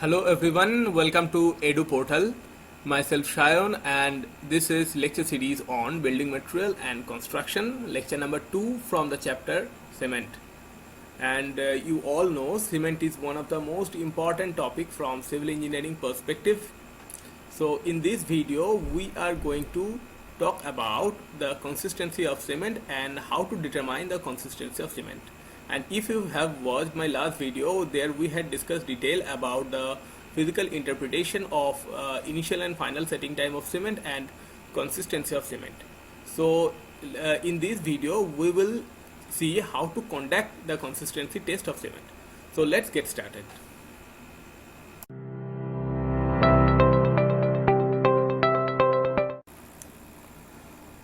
Hello everyone, welcome to Edu Portal. Myself Shayon, and this is lecture series on building material and construction, lecture number 2 from the chapter cement. And you all know cement is one of the most important topic from civil engineering perspective. So in this video we are going to talk about the consistency of cement and how to determine the consistency of cement. And if you have watched my last video, there we had discussed detail about the physical interpretation of initial and final setting time of cement and consistency of cement. So in this video we will see how to conduct the consistency test of cement. So let's get started.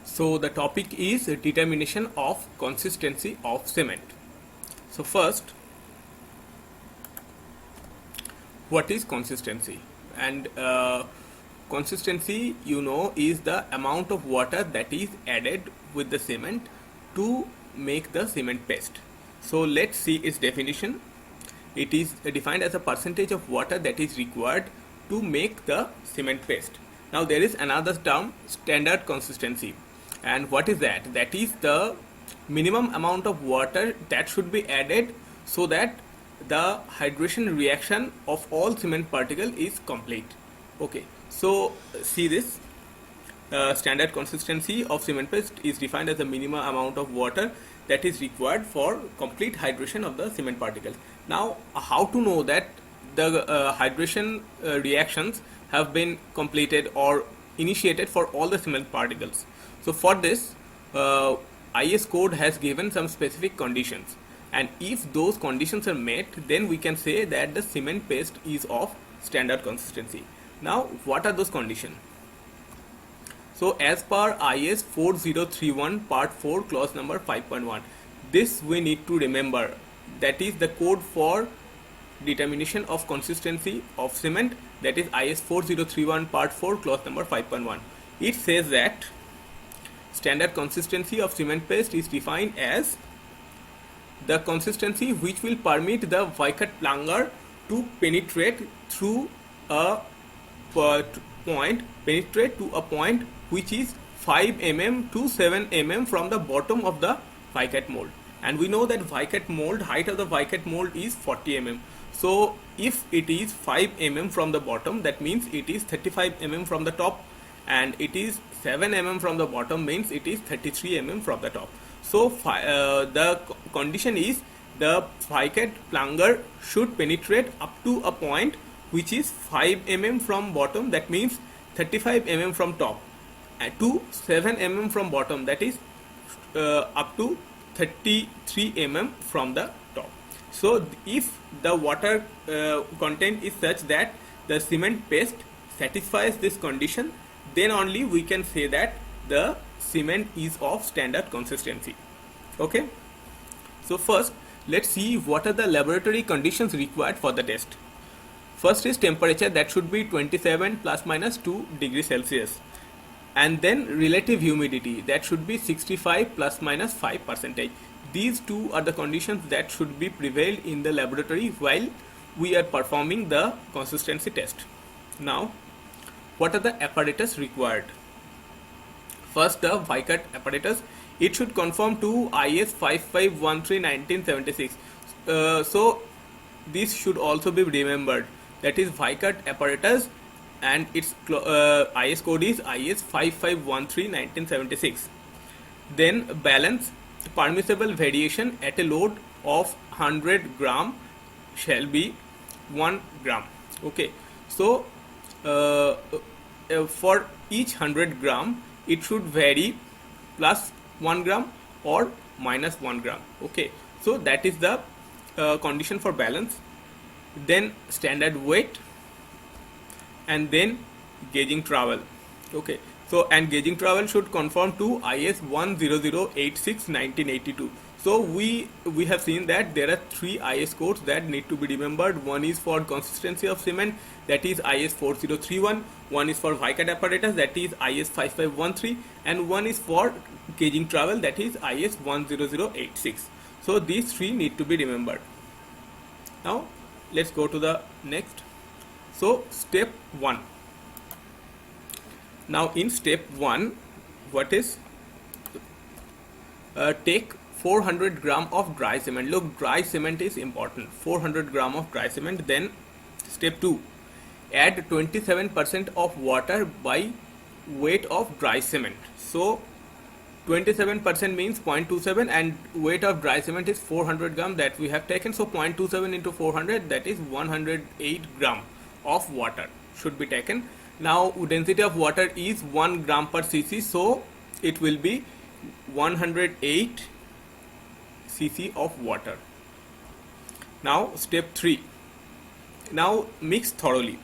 So the topic is determination of consistency of cement. So first, what is consistency? And consistency, you know, is the amount of water that is added with the cement to make the cement paste. So let's see its definition. It is defined as a percentage of water that is required to make the cement paste. Now there is another term, standard consistency. And what is that? That is the minimum amount of water that should be added so that the hydration reaction of all cement particle is complete. Okay, so see this. Standard consistency of cement paste is defined as the minimum amount of water that is required for complete hydration of the cement particles. Now, how to know that the hydration reactions have been completed or initiated for all the cement particles? So for this, IS code has given some specific conditions, and if those conditions are met, then we can say that the cement paste is of standard consistency. Now, what are those conditions? So as per IS 4031 part 4 clause number 5.1, this we need to remember, that is the code for determination of consistency of cement, that is IS 4031 part 4 clause number 5.1. It says that standard consistency of cement paste is defined as the consistency which will permit the Vickers plunger to penetrate through a point which is 5 mm to 7 mm from the bottom of the Vickers mold. And we know that Vickers mold, height of the Vickers mold is 40 mm. So if it is 5 mm from the bottom, that means it is 35 mm from the top, and it is 7 mm from the bottom, means it is 33 mm from the top. So the condition is the Vickers plunger should penetrate up to a point which is 5 mm from bottom, that means 35 mm from top, and to 7 mm from bottom, that is up to 33 mm from the top. So if the water content is such that the cement paste satisfies this condition, then only we can say that the cement is of standard consistency. Okay, so first let's see what are the laboratory conditions required for the test. First is temperature, that should be 27 plus minus 2 degrees Celsius, and then relative humidity, that should be 65 plus minus 5%. These two are the conditions that should be prevailed in the laboratory while we are performing the consistency test. Now, what are the apparatus required? First, the Vickers apparatus. It should conform to IS 5513/1976. So this should also be remembered. That is Vickers apparatus, and its IS code is IS 5513/1976. Then balance, permissible variation at a load of 100 gram shall be 1 gram. Okay, so for each 100 gram it should vary plus 1 gram or minus 1 gram. Okay, so that is the condition for balance. Then standard weight, and then gauging trowel. Okay, so and gauging trowel should conform to IS 10086/1982. So we have seen that there are 3 IS codes that need to be remembered. One is for consistency of cement, that is IS 4031. One is for Vickers apparatus, that is IS 5513, and one is for gauging trowel, that is IS 10086. So these 3 need to be remembered. Now let's go to the next. So step 1. Now in step 1, what is, take 400 gram of dry cement. Look, dry cement is important. 400 gram of dry cement. Then step 2, add 27% of water by weight of dry cement. So 27% means 0.27, and weight of dry cement is 400 gram that we have taken. So 0.27 into 400, that is 108 gram of water should be taken. Now density of water is 1 gram per cc, so it will be 108 cc of water. Now step 3. Now mix thoroughly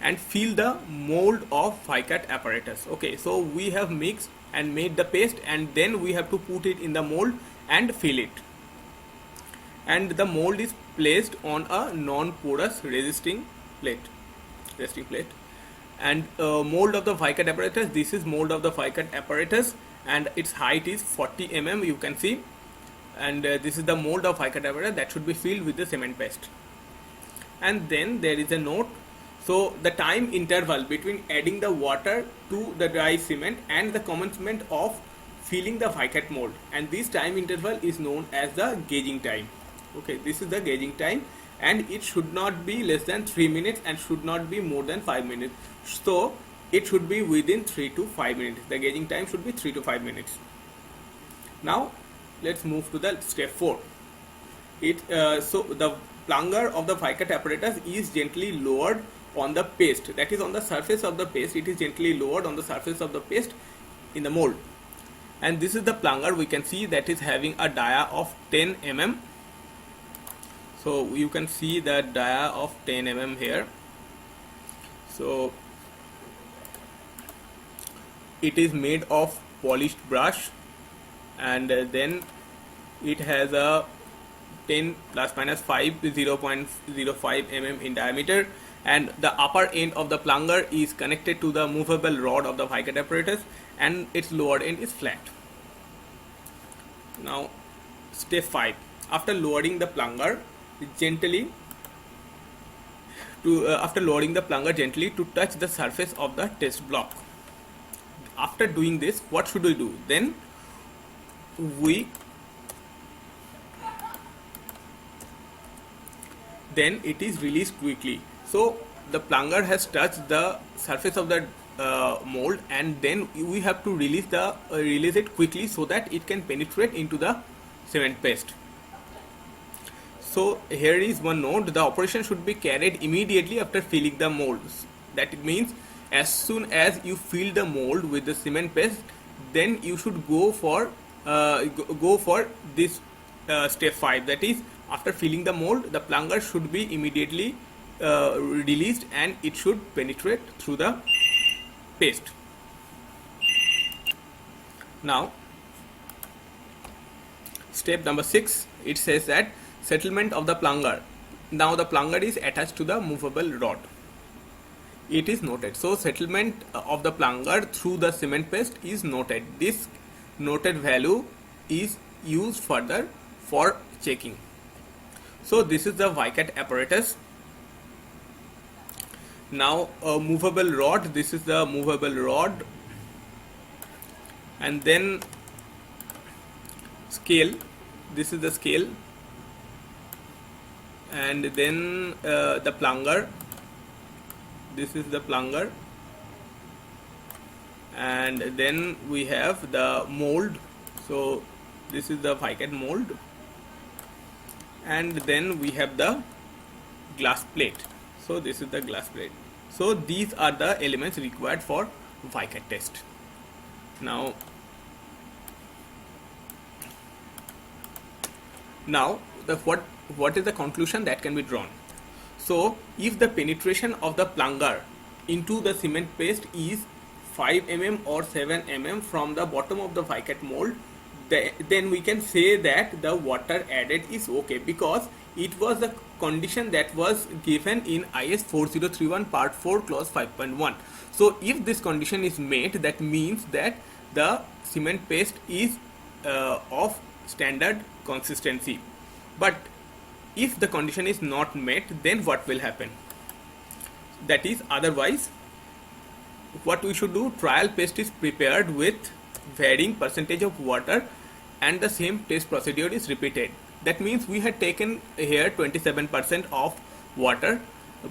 and fill the mold of Vicat apparatus. Okay, so we have mixed and made the paste, and then we have to put it in the mold and fill it. And the mold is placed on a non-porous resisting plate. And mold of the Vicat apparatus. This is mold of the Vicat apparatus, and its height is 40 mm. You can see, and this is the mold of Vicat apparatus that should be filled with the cement paste. And then there is a note. So the time interval between adding the water to the dry cement and the commencement of filling the Vicat mold, and this time interval is known as the gauging time. Okay, this is the gauging time, and it should not be less than 3 minutes and should not be more than 5 minutes. So it should be within 3 to 5 minutes. The gauging time should be 3 to 5 minutes. Now let's move to the step 4. So the plunger of the Vicat apparatus is gently lowered on the paste, that is on the surface of the paste. It is gently lowered on the surface of the paste in the mold. And this is the plunger. We can see that is having a dia of 10 mm. So you can see the dia of 10 mm here. So it is made of polished brush, and then it has a 10 plus minus 5 0.05 mm in diameter, and the upper end of the plunger is connected to the movable rod of the Vicat apparatus, and its lower end is flat. Now step 5. After lowering the plunger gently to touch the surface of the test block. After doing this, what should we do? Then it is released quickly. So the plunger has touched the surface of the mold, and then we have to release it quickly so that it can penetrate into the cement paste. So here is one note: the operation should be carried immediately after filling the molds. That means as soon as you fill the mold with the cement paste, then you should go for this step 5. That is, after filling the mold, the plunger should be immediately released, and it should penetrate through the paste. Now step number 6, it says that settlement of the plunger. Now the plunger is attached to the movable rod. It is noted. So settlement of the plunger through the cement paste is noted. This noted value is used further for checking. So this is the Vicat apparatus. Now a movable rod. This is the movable rod, and then scale. This is the scale, and then the plunger. This is the plunger, and then we have the mold. So this is the Vicat mold, and then we have the glass plate. So this is the glass plate. So these are the elements required for Vicat test. Now what is the conclusion that can be drawn? So if the penetration of the plunger into the cement paste is 5 mm or 7 mm from the bottom of the Vicat mold, then we can say that the water added is okay, because it was the condition that was given in IS 4031 part 4 clause 5.1. So if this condition is met, that means that the cement paste is of standard consistency. But if the condition is not met, then what will happen? that is otherwise what we should do, trial paste is prepared with varying percentage of water and the same test procedure is repeated. That means we had taken here 27% of water,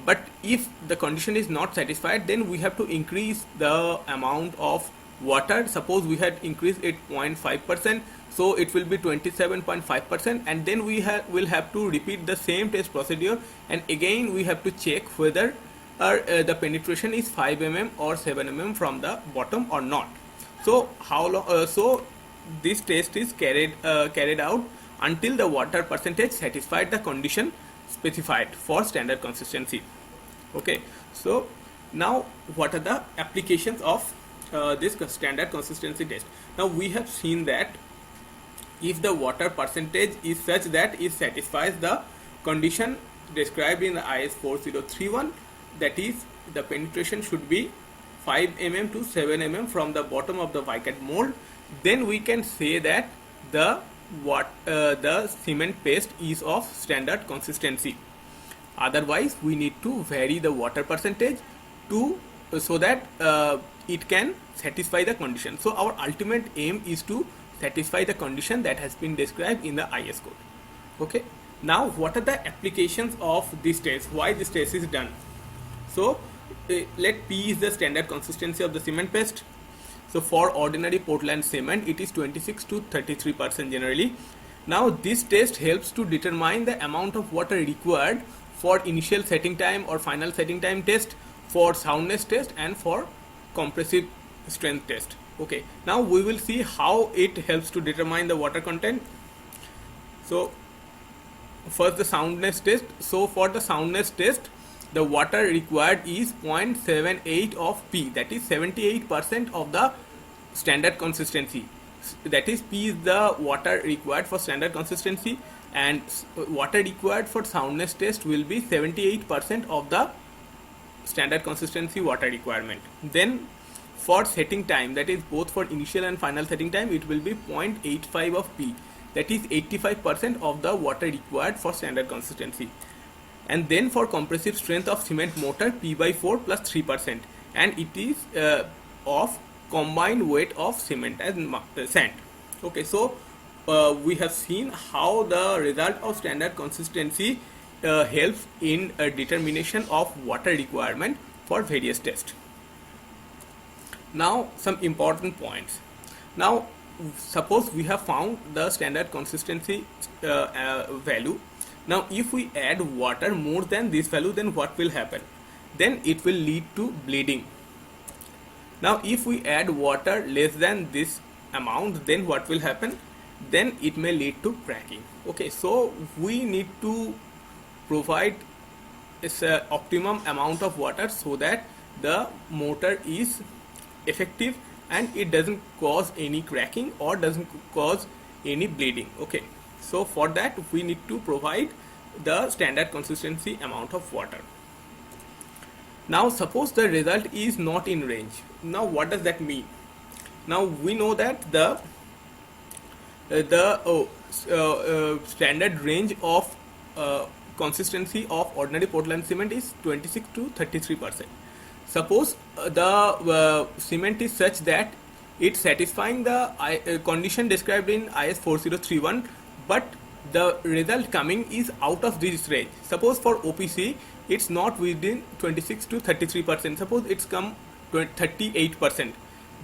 but if the condition is not satisfied, then we have to increase the amount of water. Suppose we had increased it 0.5%, so it will be 27.5%, and then we will have to repeat the same test procedure, and again we have to check whether the penetration is 5 mm or 7 mm from the bottom or not. So how long? So this test is carried out until the water percentage satisfied the condition specified for standard consistency. Okay, so now what are the applications of this standard consistency test? Now we have seen that if the water percentage is such that it satisfies the condition described in the IS 4031, that is the penetration should be 5 mm to 7 mm from the bottom of the Vicard mold, then we can say that the cement paste is of standard consistency. Otherwise we need to vary the water percentage to so that it can satisfy the condition. So our ultimate aim is to satisfy the condition that has been described in the IS code. Okay, now what are the applications of this test, why this test is done? So let P is the standard consistency of the cement paste. So for ordinary Portland cement it is 26 to 33% generally. Now this test helps to determine the amount of water required for initial setting time or final setting time test, for soundness test, and for compressive strength test. Okay, now we will see how it helps to determine the water content. So first the soundness test. So for the soundness test, the water required is 0.78 of P, that is 78% of the standard consistency. That is, P is the water required for standard consistency, and water required for soundness test will be 78% of the standard consistency water requirement. Then for setting time, that is both for initial and final setting time, it will be 0.85 of P, that is 85% of the water required for standard consistency. And then for compressive strength of cement mortar, P by 4 plus 3%, and it is of combined weight of cement and sand. Okay, so we have seen how the result of standard consistency helps in determination of water requirement for various tests. Now some important points. Now suppose we have found the standard consistency value. Now if we add water more than this value, then what will happen? Then it will lead to bleeding. Now if we add water less than this amount, then what will happen? Then it may lead to cracking. Okay, so we need to provide an optimum amount of water so that the mortar is effective and it doesn't cause any cracking or doesn't cause any bleeding. Okay, so for that we need to provide the standard consistency amount of water. Now suppose the result is not in range. Now what does that mean? Now we know that the standard range of consistency of ordinary Portland cement is 26 to 33%. Suppose the cement is such that it's satisfying the condition described in IS 4031, but the result coming is out of this range. Suppose for OPC it's not within 26 to 33%, suppose it's come 38%,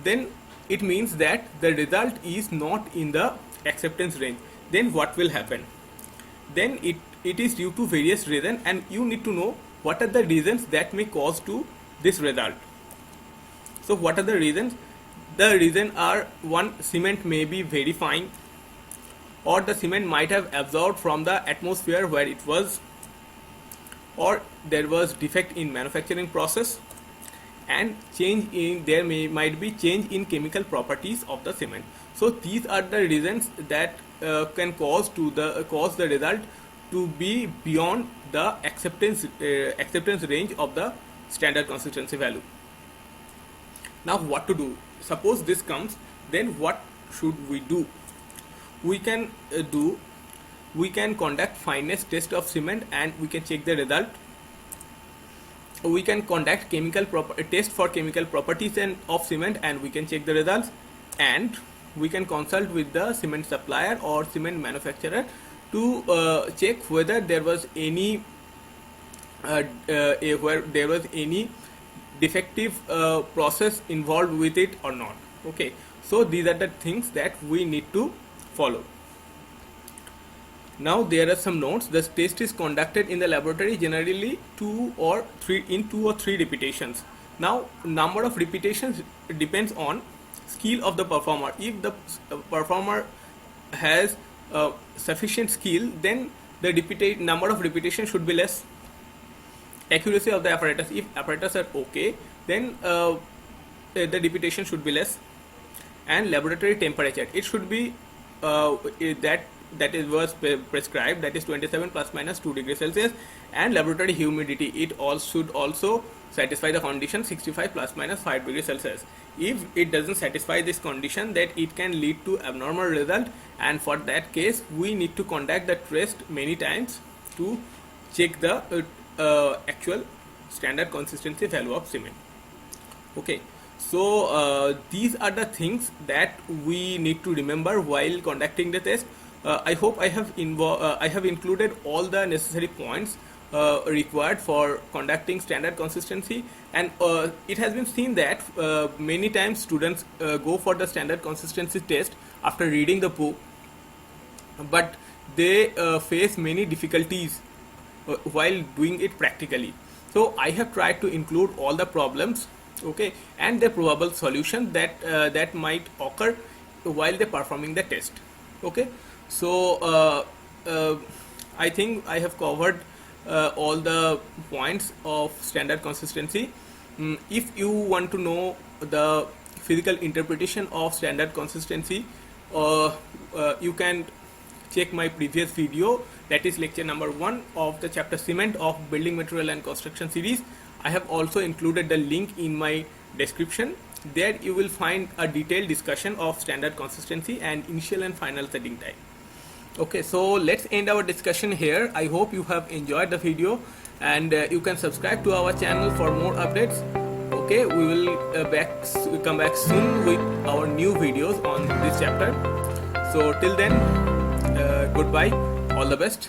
then it means that the result is not in the acceptance range. Then what will happen? Then it is due to various reasons, and you need to know what are the reasons that may cause to this result. So what are the reasons? The reason are: one, cement may be very fine, or the cement might have absorbed from the atmosphere where it was, or there was defect in manufacturing process, and might be change in chemical properties of the cement. So these are the reasons that can cause the result to be beyond the acceptance range of the standard consistency value. Now what to do? Suppose this comes, then what should we do? We can conduct fineness test of cement and we can check the result. we can conduct test for chemical properties of cement, and we can check the results, and we can consult with the cement supplier or cement manufacturer to check whether there was any where there was any defective process involved with it or not. Okay, so these are the things that we need to follow. Now there are some notes. The test is conducted in the laboratory generally 2 or 3 repetitions. Now number of repetitions depends on skill of the performer. If the performer has sufficient skill, then the number of repetitions should be less. Accuracy of the apparatus, if apparatus are okay, then the repetition should be less. And laboratory temperature, it should be that is was prescribed, that is 27 plus minus 2 degrees Celsius. And laboratory humidity, it all should also satisfy the condition 65 plus minus 5 degrees Celsius. If it doesn't satisfy this condition, that it can lead to abnormal result, and for that case we need to conduct the test many times to check the actual standard consistency value of cement. Okay, so these are the things that we need to remember while conducting the test. I hope I have included all the necessary points required for conducting standard consistency, and it has been seen that many times students go for the standard consistency test after reading the book, but they face many difficulties while doing it practically. So I have tried to include all the problems, okay, and the probable solution that might occur while they performing the test. Okay, so I think I have covered all the points of standard consistency. If you want to know the physical interpretation of standard consistency, you can check my previous video, that is lecture number 1 of the chapter cement of building material and construction series. I have also included the link in my description. There you will find a detailed discussion of standard consistency and initial and final setting time. Okay, so let's end our discussion here. I hope you have enjoyed the video, and you can subscribe to our channel for more updates. Okay, we will come back soon with our new videos on this chapter. So till then, goodbye, all the best.